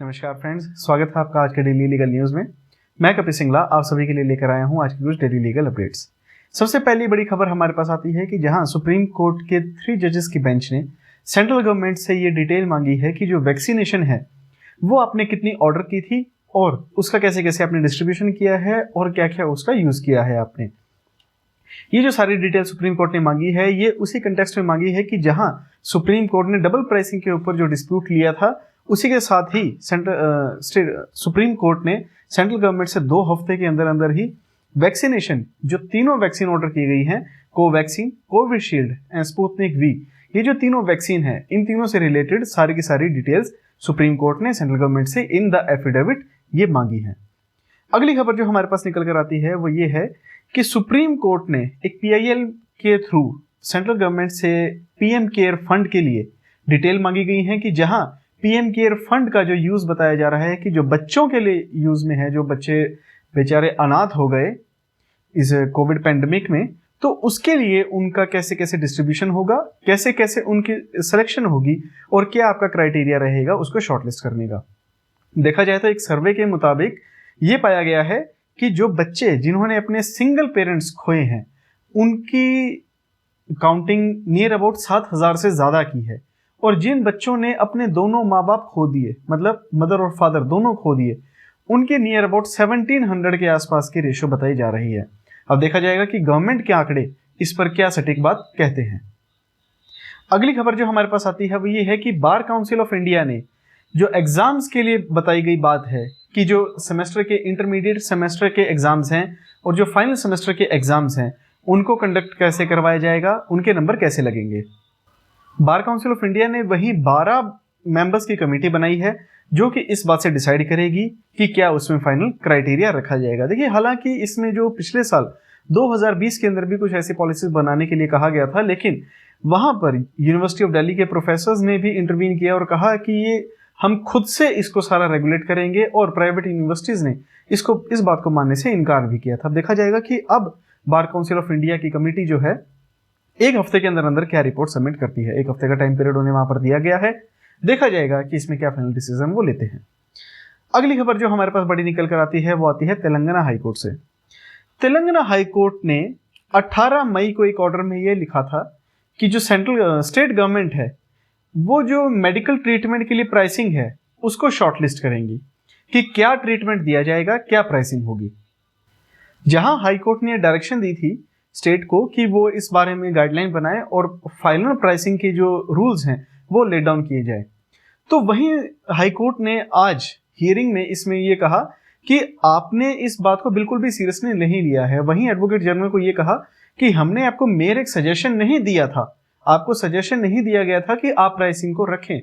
नमस्कार फ्रेंड्स, स्वागत है आपका आज के डेली लीगल न्यूज़ में। मैं कपिल सिंगला आप सभी के लिए लेकर आया हूं आज की कुछ डेली लीगल अपडेट्स। सबसे पहली बड़ी खबर हमारे पास आती है कि जहां सुप्रीम कोर्ट के 3 जजेस की बेंच ने सेंट्रल गवर्नमेंट से ये डिटेल मांगी है कि जो वैक्सीनेशन है वो आपने कितनी ऑर्डर की थी और उसका कैसे कैसे आपने डिस्ट्रीब्यूशन किया है और क्या क्या उसका यूज़ किया है आपने। ये जो सारी डिटेल सुप्रीम कोर्ट ने मांगी है ये उसी कंटेक्स्ट में मांगी है कि जहां सुप्रीम कोर्ट ने डबल प्राइसिंग के ऊपर जो डिस्प्यूट लिया था उसी के साथ ही सुप्रीम कोर्ट ने सेंट्रल गवर्नमेंट से 2 हफ्ते के अंदर अंदर ही वैक्सीनेशन जो तीनों वैक्सीन ऑर्डर की गई हैं, Covaxin, Covishield and Sputnik V, ये जो तीनों वैक्सीन हैं इन तीनों से रिलेटेड सारी की सारी डिटेल्स सुप्रीम कोर्ट ने सेंट्रल गवर्नमेंट से इन द एफिडेविट ये मांगी है। अगली खबर जो हमारे पास निकल कर आती है वो ये है कि सुप्रीम कोर्ट ने एक PIL के थ्रू सेंट्रल गवर्नमेंट से PM केयर फंड के लिए डिटेल मांगी गई है कि जहां PM केयर फंड का जो यूज बताया जा रहा है कि जो बच्चों के लिए यूज में है, जो बच्चे बेचारे अनाथ हो गए इस कोविड पैंडेमिक में, तो उसके लिए उनका कैसे कैसे डिस्ट्रीब्यूशन होगा, कैसे कैसे उनकी सिलेक्शन होगी और क्या आपका क्राइटेरिया रहेगा उसको शॉर्टलिस्ट करने का। देखा जाए तो एक सर्वे के मुताबिक ये पाया गया है कि जो बच्चे जिन्होंने अपने सिंगल पेरेंट्स खोए हैं उनकी काउंटिंग नियर अबाउट 7,000 से ज़्यादा की है, और जिन बच्चों ने अपने दोनों माँ बाप खो दिए, मतलब मदर और फादर दोनों खो दिए, उनके नियर अबाउट 1700 के आसपास की रेशो बताई जा रही है। अब देखा जाएगा कि गवर्नमेंट के आंकड़े इस पर क्या सटीक बात कहते हैं। अगली खबर जो हमारे पास आती है वो ये है कि बार काउंसिल ऑफ इंडिया ने जो एग्जाम्स के लिए बताई गई बात है कि जो सेमेस्टर के इंटरमीडिएट सेमेस्टर के एग्जाम्स हैं और जो फाइनल सेमेस्टर के एग्जाम्स हैं उनको कंडक्ट कैसे करवाया जाएगा, उनके नंबर कैसे लगेंगे। बार काउंसिल ऑफ इंडिया ने वही 12 मेंबर्स की कमेटी बनाई है जो कि इस बात से डिसाइड करेगी कि क्या उसमें फाइनल क्राइटेरिया रखा जाएगा। देखिए, हालांकि इसमें जो पिछले साल 2020 के अंदर भी कुछ ऐसी पॉलिसीज बनाने के लिए कहा गया था, लेकिन वहां पर यूनिवर्सिटी ऑफ दिल्ली के प्रोफेसर्स ने भी इंटरवीन किया और कहा कि ये हम खुद से इसको सारा रेगुलेट करेंगे, और प्राइवेट यूनिवर्सिटीज ने इसको इस बात को मानने से इनकार भी किया था। अब देखा जाएगा कि अब बार काउंसिल ऑफ इंडिया की कमेटी जो है 1 हफ्ते के अंदर अंदर क्या रिपोर्ट सबमिट करती है। 1 हफ्ते का टाइम पीरियड उन्हें वहां पर दिया गया है। देखा जाएगा कि इसमें क्या फाइनल डिसीजन वो लेते हैं। अगली खबर जो हमारे पास बड़ी निकल कर आती है वो आती है तेलंगाना हाईकोर्ट से। तेलंगाना हाईकोर्ट ने 18 मई को एक ऑर्डर में ये लिखा था कि जो स्टेट गवर्नमेंट है वो जो मेडिकल ट्रीटमेंट के लिए प्राइसिंग है उसको शॉर्टलिस्ट करेंगी कि क्या ट्रीटमेंट दिया जाएगा, क्या प्राइसिंग होगी। जहां हाईकोर्ट ने डायरेक्शन दी थी स्टेट को कि वो इस बारे में गाइडलाइन बनाए और फाइनल प्राइसिंग के जो रूल्स हैं वो लेट डाउन किए जाए, तो वहीं हाईकोर्ट ने आज हियरिंग में इसमें ये कहा कि आपने इस बात को बिल्कुल भी सीरियसली नहीं लिया है। वहीं एडवोकेट जनरल को ये कहा कि हमने आपको मेयर एक सजेशन नहीं दिया था, आपको सजेशन नहीं दिया गया था कि आप प्राइसिंग को रखें,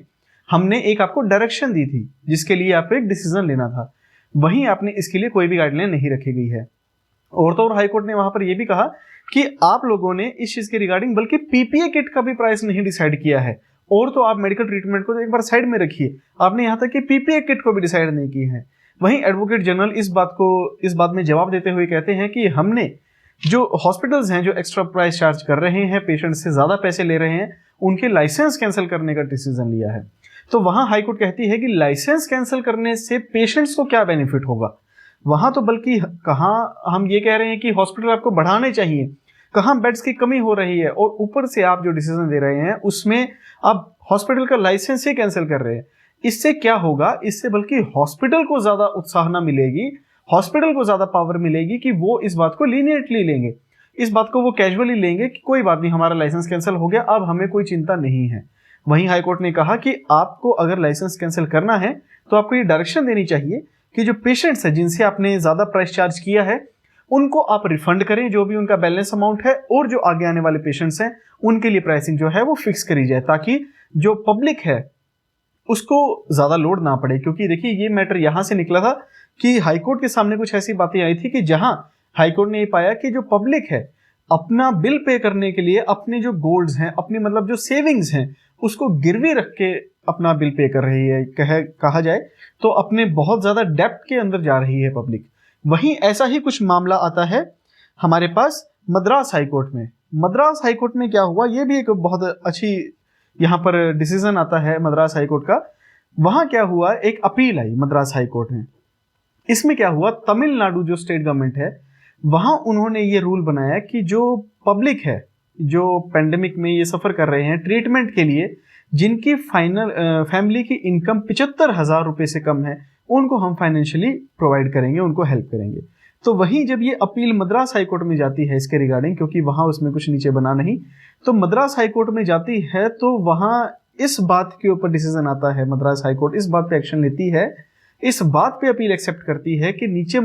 हमने एक आपको डायरेक्शन दी थी जिसके लिए आपको एक डिसीजन लेना था, वहीं आपने इसके लिए कोई भी गाइडलाइन नहीं रखी गई है। और तो और हाईकोर्ट ने वहां पर यह भी कहा कि आप लोगों ने इस चीज के रिगार्डिंग बल्कि PPE किट का भी प्राइस नहीं डिसाइड किया है, और तो आप मेडिकल ट्रीटमेंट को तो एक बार साइड में रखिए, आपने यहां तक कि PPE किट को भी डिसाइड नहीं की है। वहीं एडवोकेट जनरल इस बात में जवाब देते हुए कहते हैं कि हमने जो हॉस्पिटल्स हैं जो एक्स्ट्रा प्राइस चार्ज कर रहे हैं, पेशेंट से ज्यादा पैसे ले रहे हैं, उनके लाइसेंस कैंसिल करने का डिसीजन लिया है। तो वहां हाईकोर्ट कहती है कि लाइसेंस कैंसिल करने से पेशेंट्स को क्या बेनिफिट होगा, वहां तो बल्कि कहां हम ये कह रहे हैं कि हॉस्पिटल आपको बढ़ाने चाहिए, कहां बेड्स की कमी हो रही है, और ऊपर से आप जो डिसीजन दे रहे हैं उसमें आप हॉस्पिटल का लाइसेंस ही कैंसिल कर रहे हैं। इससे क्या होगा, इससे बल्कि हॉस्पिटल को ज्यादा उत्साहना मिलेगी, हॉस्पिटल को ज्यादा पावर मिलेगी कि वो इस बात को लीनियंटली लेंगे, इस बात को वो कैजुअली लेंगे कि कोई बात नहीं, हमारा लाइसेंस कैंसिल हो गया, अब हमें कोई चिंता नहीं है। वहीं हाईकोर्ट ने कहा कि आपको अगर लाइसेंस कैंसिल करना है तो आपको ये डायरेक्शन देनी चाहिए कि जो पेशेंट्स हैं जिनसे आपने ज्यादा प्राइस चार्ज किया है उनको आप रिफंड करें, जो भी उनका बैलेंस अमाउंट है, और जो आगे आने वाले पेशेंट्स हैं उनके लिए प्राइसिंग जो है वो फिक्स करी जाए, ताकि जो पब्लिक है उसको ज्यादा लोड ना पड़े। क्योंकि देखिए, ये मैटर यहां से निकला था कि हाईकोर्ट के सामने कुछ ऐसी बातें आई थी कि जहां हाईकोर्ट ने ये पाया कि जो पब्लिक है अपना बिल पे करने के लिए अपने जो गोल्ड्स हैं, अपने मतलब जो सेविंग्स हैं, उसको गिरवी रख के अपना बिल पे कर रही है, कहा जाए तो अपने बहुत ज्यादा डेप्ट के अंदर जा रही है पब्लिक। वहीं ऐसा ही कुछ मामला आता है हमारे पास मद्रास हाईकोर्ट में। मद्रास हाईकोर्ट में क्या हुआ, ये भी एक बहुत अच्छी यहाँ पर डिसीजन आता है मद्रास हाईकोर्ट का वहां क्या हुआ, एक अपील आई मद्रास हाई कोर्ट में। इसमें क्या हुआ, तमिलनाडु जो स्टेट गवर्नमेंट है वहां उन्होंने ये रूल बनाया कि जो पब्लिक है, जो पेंडेमिक में ये सफर कर रहे हैं ट्रीटमेंट के लिए, जिनकी फाइनल फैमिली की इनकम 75,000 रुपए से कम है, उनको हम फाइनेंशियली प्रोवाइड करेंगे, उनको हेल्प करेंगे। तो वहीं जब ये अपील मद्रास हाई कोर्ट में जाती है इसके रिगार्डिंग, क्योंकि वहां उसमें कुछ नीचे बना नहीं, तो मद्रास हाई कोर्ट में जाती है तो वहां इस बात के ऊपर डिसीजन आता है, मद्रास हाई कोर्ट इस बात पे एक्शन लेती है, इस बात पे अपील एक्सेप्ट करती है कि नीचे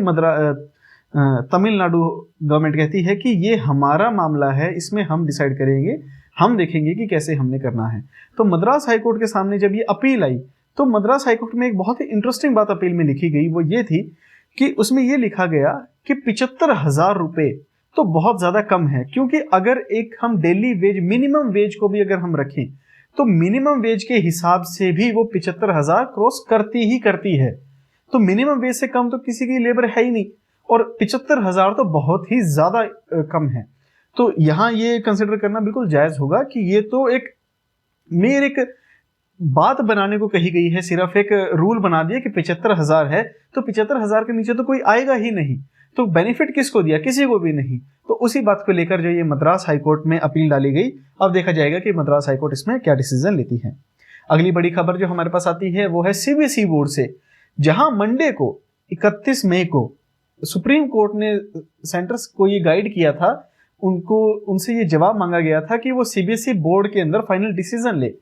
तमिलनाडु गवर्नमेंट कहती है कि ये हमारा मामला है, इसमें हम डिसाइड करेंगे, हम देखेंगे कि कैसे हमने करना है। तो मद्रास हाई कोर्ट के सामने जब ये अपील आई तो मद्रास हाई कोर्ट में एक बहुत ही इंटरेस्टिंग बात अपील में लिखी गई, वो ये थी कि उसमें ये लिखा गया कि 75,000 रुपए तो बहुत ज्यादा कम है, क्योंकि अगर एक हम डेली वेज, मिनिमम वेज को भी अगर हम रखें तो मिनिमम वेज के हिसाब से भी वो 75,000 क्रॉस करती ही करती है। तो मिनिमम वेज से कम तो किसी की लेबर है ही नहीं, और 75,000 तो बहुत ही ज्यादा कम है। तो यहां ये कंसिडर करना बिल्कुल जायज होगा कि ये तो एक मेरे एक बात बनाने को कही गई है, सिर्फ एक रूल बना दिया कि 75,000 है, तो 75,000 के नीचे तो कोई आएगा ही नहीं, तो बेनिफिट किसको दिया, किसी को भी नहीं। तो उसी बात को लेकर जो ये मद्रास हाई कोर्ट में अपील डाली गई, अब देखा जाएगा कि मद्रास हाई कोर्ट इसमें क्या डिसीजन लेती है। अगली बड़ी खबर जो हमारे पास आती है वो है सीबीएसई बोर्ड से, जहां मंडे को 31 मई को सुप्रीम कोर्ट ने सेंटर्स को ये गाइड किया था, उनसे ये जवाब मांगा गया था कि वो सीबीएसई बोर्ड के अंदर फाइनल डिसीजन ले।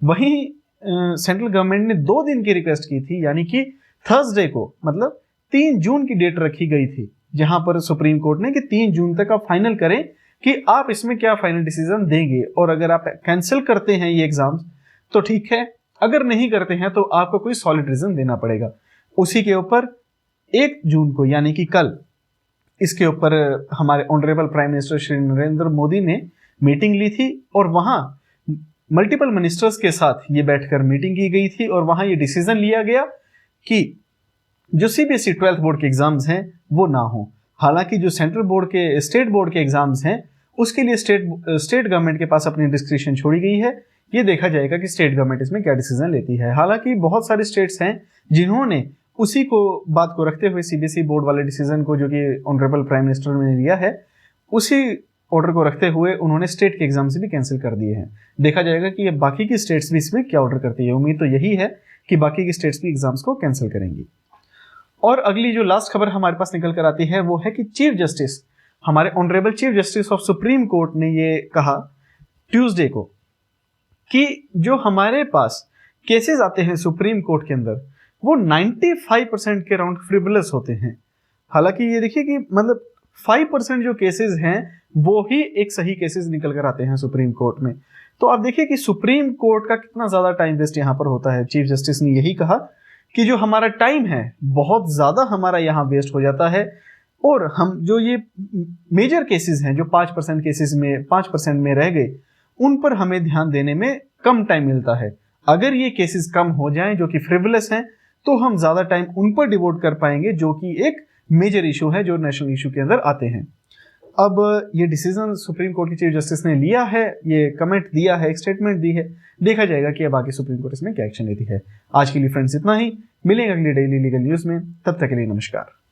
वहीं सेंट्रल गवर्नमेंट ने 2 दिन की रिक्वेस्ट की थी, यानी कि थर्सडे को, मतलब 3 जून की डेट रखी गई थी, जहां पर सुप्रीम कोर्ट ने कि 3 जून तक आप फाइनल करें कि आप इसमें क्या फाइनल डिसीजन देंगे, और अगर आप कैंसिल करते हैं ये एग्जाम्स तो ठीक है, अगर नहीं करते हैं तो आपको कोई सॉलिड रीजन देना पड़ेगा। उसी के ऊपर 1 जून को यानी कि कल इसके ऊपर हमारे honourable prime minister Shri Narendra Modi ने मीटिंग ली थी, और वहां मल्टीपल मिनिस्टर्स के साथ ये बैठकर मीटिंग की गई थी, और वहां ये डिसीजन लिया गया कि जो सीबीएसई 12th बोर्ड के एग्जाम्स हैं वो ना हो। हालांकि जो सेंट्रल बोर्ड के, स्टेट बोर्ड के एग्जाम्स हैं उसके लिए स्टेट गवर्नमेंट के पास अपनी डिस्क्रिप्शन छोड़ी गई है, ये देखा जाएगा कि स्टेट गवर्नमेंट इसमें क्या डिसीजन लेती है। हालांकि बहुत सारे स्टेट्स हैं जिन्होंने उसी को बात को रखते हुए सीबीएसई बोर्ड वाले डिसीजन को, जो कि ऑनरेबल प्राइम मिनिस्टर ने लिया है, उसी ऑर्डर को रखते हुए उन्होंने स्टेट के एग्जाम से भी कैंसिल कर दिए हैं। देखा जाएगा कि बाकी की स्टेट्स भी इसमें क्या ऑर्डर करती है। उम्मीद तो यही है कि बाकी की स्टेट्स भी एग्जाम्स को कैंसिल करेंगी। और अगली जो लास्ट खबर हमारे पास निकल कर आती है वो है कि चीफ जस्टिस, हमारे honourable chief justice of supreme court ने ये कहा ट्यूसडे को कि जो हमारे पास केसेस आते हैं सुप्रीम कोर्ट के अंदर वो 95% के अराउंड फ्रिवलस होते हैं। हालांकि ये देखिए कि मतलब 5% जो केसेस हैं वो ही एक सही केसेस निकल कर आते हैं सुप्रीम कोर्ट में। तो आप देखिए कि सुप्रीम कोर्ट का कितना ज्यादा टाइम वेस्ट यहाँ पर होता है। चीफ जस्टिस ने यही कहा कि जो हमारा टाइम है बहुत ज्यादा हमारा यहाँ वेस्ट हो जाता है, और हम जो ये मेजर केसेस हैं जो 5% केसेस में 5% में रह गए, उन पर हमें ध्यान देने में कम टाइम मिलता है। अगर ये केसेस कम हो जाएं जो कि फ्रिवलस हैं तो हम ज्यादा टाइम उन पर डिवोट कर पाएंगे, जो कि एक मेजर इशू है जो नेशनल इशू के अंदर आते हैं। अब ये डिसीजन सुप्रीम कोर्ट की चीफ जस्टिस ने लिया है, ये कमेंट दिया है, एक स्टेटमेंट दी है, देखा जाएगा कि अब आगे सुप्रीम कोर्ट इसमें क्या एक्शन लेती है। आज के लिए फ्रेंड्स इतना ही, मिलेंगे अगली डेली लीगल न्यूज में, तब तक के लिए नमस्कार।